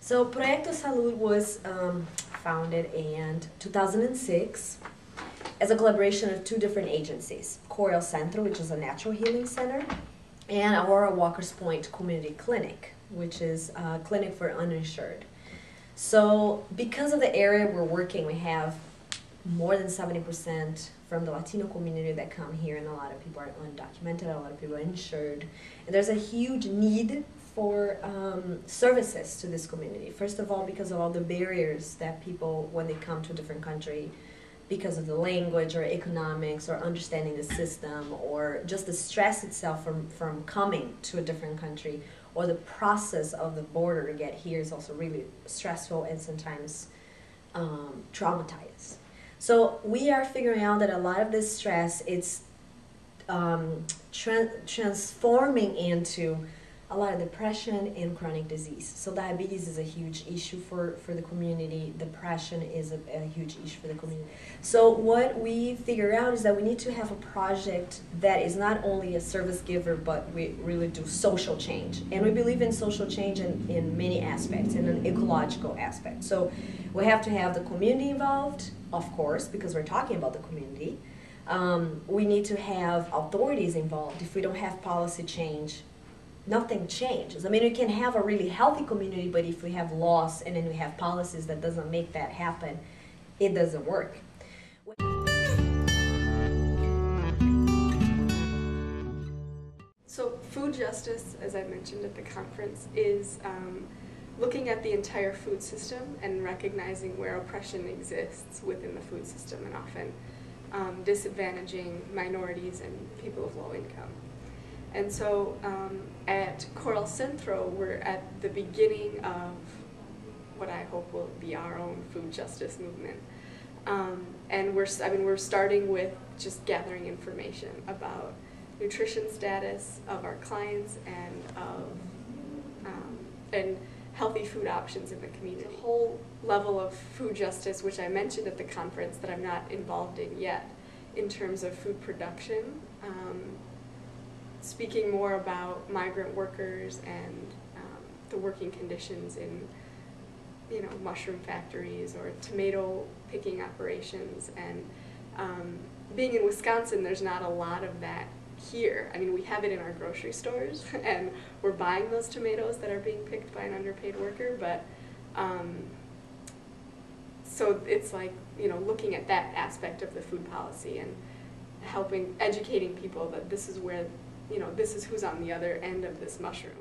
So Proyecto Salud was founded in 2006 as a collaboration of two different agencies, Coral Centro, which is a natural healing center, and Aurora Walker's Point Community Clinic, which is a clinic for uninsured. So because of the area we're working, we have more than 70% from the Latino community that come here, and a lot of people are undocumented, a lot of people are insured. And there's a huge need for services to this community. First of all, because of all the barriers that people, when they come to a different country, because of the language or economics or understanding the system or just the stress itself from coming to a different country, or the process of the border to get here is also really stressful and sometimes traumatized. So we are figuring out that a lot of this stress, it's transforming into a lot of depression and chronic disease. So diabetes is a huge issue for the community. Depression is a huge issue for the community. So what we figure out is that we need to have a project that is not only a service giver, but we really do social change. And we believe in social change in many aspects, in an ecological aspect. So we have to have the community involved, of course, because we're talking about the community. We need to have authorities involved. If we don't have policy change, nothing changes. I mean, we can have a really healthy community, but if we have laws and then we have policies that doesn't make that happen, it doesn't work. So food justice, as I mentioned at the conference, is looking at the entire food system and recognizing where oppression exists within the food system, and often disadvantaging minorities and people of low income. And so at Coral Centro, we're at the beginning of what I hope will be our own food justice movement. And we're starting with just gathering information about nutrition status of our clients and healthy food options in the community. The whole level of food justice, which I mentioned at the conference that I'm not involved in yet, in terms of food production. Speaking more about migrant workers and the working conditions in, mushroom factories or tomato picking operations. And being in Wisconsin, there's not a lot of that here. I mean, we have it in our grocery stores, and we're buying those tomatoes that are being picked by an underpaid worker. But so it's like, looking at that aspect of the food policy and educating people that this is where, this is who's on the other end of this mushroom.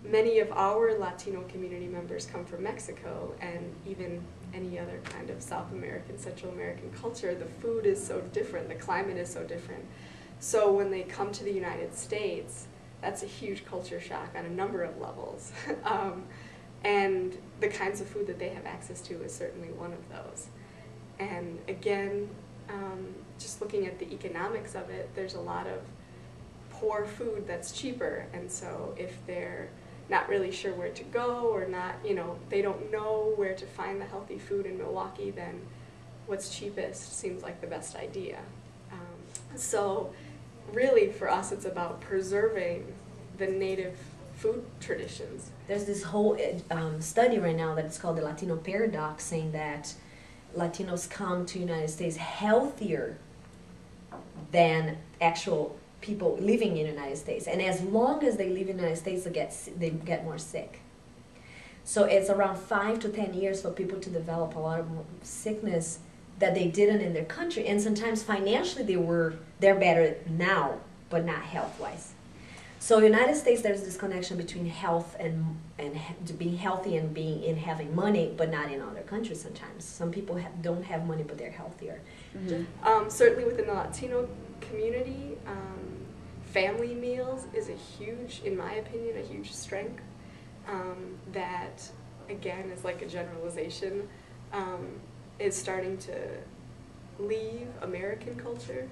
Many of our Latino community members come from Mexico, and even any other kind of South American, Central American culture. The food is so different, the climate is so different. So when they come to the United States, that's a huge culture shock on a number of levels. And the kinds of food that they have access to is certainly one of those. And again, just looking at the economics of it, there's a lot of poor food that's cheaper, and so if they're not really sure where to go, or not, they don't know where to find the healthy food in Milwaukee, then what's cheapest seems like the best idea. So really for us, it's about preserving the native food traditions. There's this whole study right now that's called the Latino Paradox, saying that Latinos come to the United States healthier than actual people living in the United States. And as long as they live in the United States, they get more sick. So it's around 5 to 10 years for people to develop a lot of sickness that they didn't in their country. And sometimes financially they're better now, but not health-wise. So in the United States, there's this connection between health and being healthy and having money, but not in other countries sometimes. Some people don't have money, but they're healthier. Mm-hmm. Certainly within the Latino community, family meals is in my opinion, a huge strength that, again, is like a generalization, is starting to leave American culture.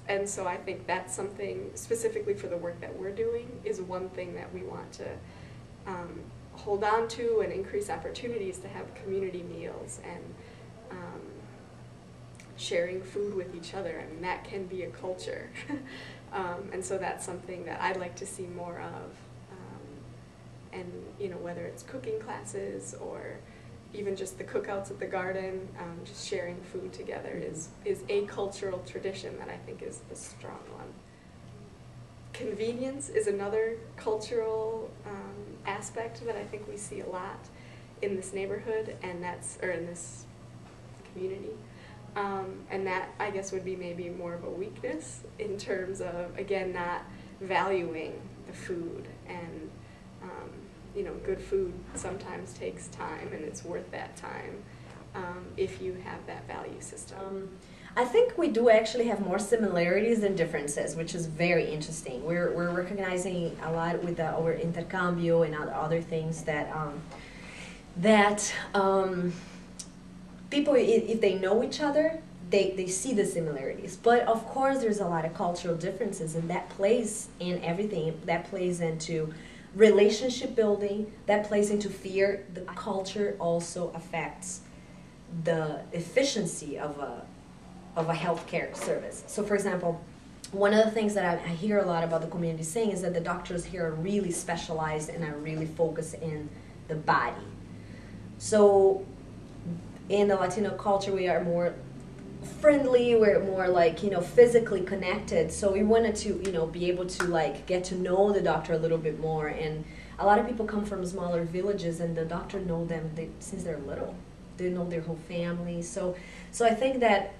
And so I think that's something, specifically for the work that we're doing, is one thing that we want to hold on to and increase opportunities to have community meals and sharing food with each other. I mean, that can be a culture. And so that's something that I'd like to see more of. And whether it's cooking classes or even just the cookouts at the garden, just sharing food together is a cultural tradition that I think is a strong one. Convenience is another cultural aspect that I think we see a lot in this neighborhood, and in this community. And that, I guess, would be maybe more of a weakness in terms of, again, not valuing the food. And good food sometimes takes time, and it's worth that time if you have that value system. I think we do actually have more similarities than differences, which is very interesting. We're recognizing a lot with our intercambio and other things that people, if they know each other, they see the similarities. But of course there's a lot of cultural differences, and that plays in everything. That plays into relationship building, that plays into fear. The culture also affects the efficiency of a healthcare service. So for example, one of the things that I hear a lot about the community saying is that the doctors here are really specialized and are really focused in the body. So in the Latino culture, we are more friendly, we're more like, physically connected. So we wanted to, be able to like get to know the doctor a little bit more. And a lot of people come from smaller villages, and the doctor know them since they're little. They know their whole family. So I think that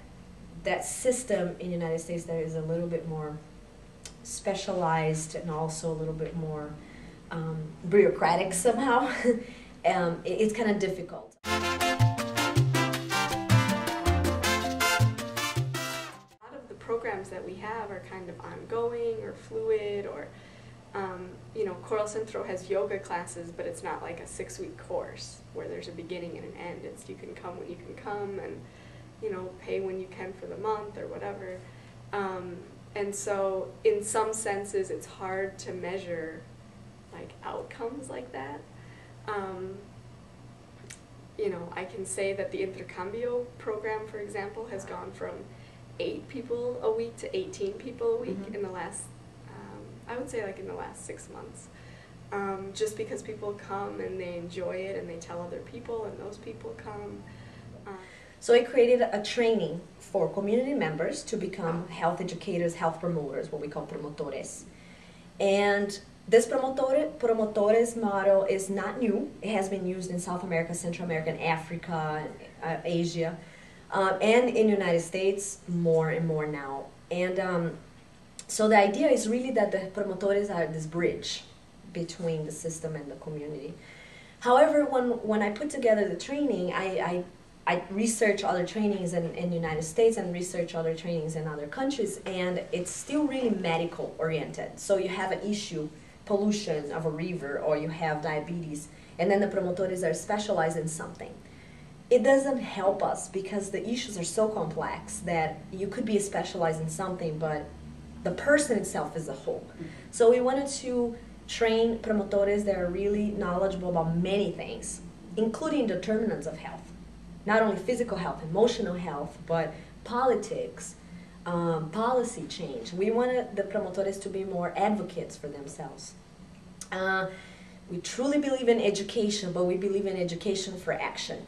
system in the United States that is a little bit more specialized and also a little bit more bureaucratic somehow, it's kind of difficult. Programs that we have are kind of ongoing or fluid, or Coral Centro has yoga classes, but it's not like a 6-week course where there's a beginning and an end. It's you can come when you can come, and pay when you can for the month or whatever. And so in some senses it's hard to measure like outcomes like that. I can say that the Intercambio program, for example, has gone from 8 people a week to 18 people a week in the last, I would say like in the last 6 months. Just because people come and they enjoy it and they tell other people and those people come. So I created a training for community members to become health educators, health promoters, what we call promotores. And this promotores model is not new. It has been used in South America, Central America, and Africa, Asia. And in the United States, more and more now. And so the idea is really that the promotores are this bridge between the system and the community. However, when I put together the training, I research other trainings in the United States and research other trainings in other countries, and it's still really medical oriented. So you have an issue, pollution of a river, or you have diabetes, and then the promotores are specialized in something. It doesn't help us because the issues are so complex that you could be specialized in something, but the person itself is a whole. So we wanted to train promotores that are really knowledgeable about many things, including determinants of health. Not only physical health, emotional health, but politics, policy change. We wanted the promotores to be more advocates for themselves. We truly believe in education, but we believe in education for action.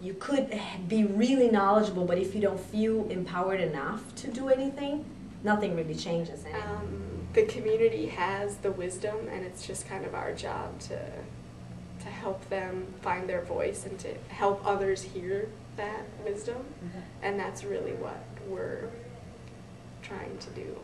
You could be really knowledgeable, but if you don't feel empowered enough to do anything, nothing really changes. The community has the wisdom, and it's just kind of our job to help them find their voice and to help others hear that wisdom. And that's really what we're trying to do.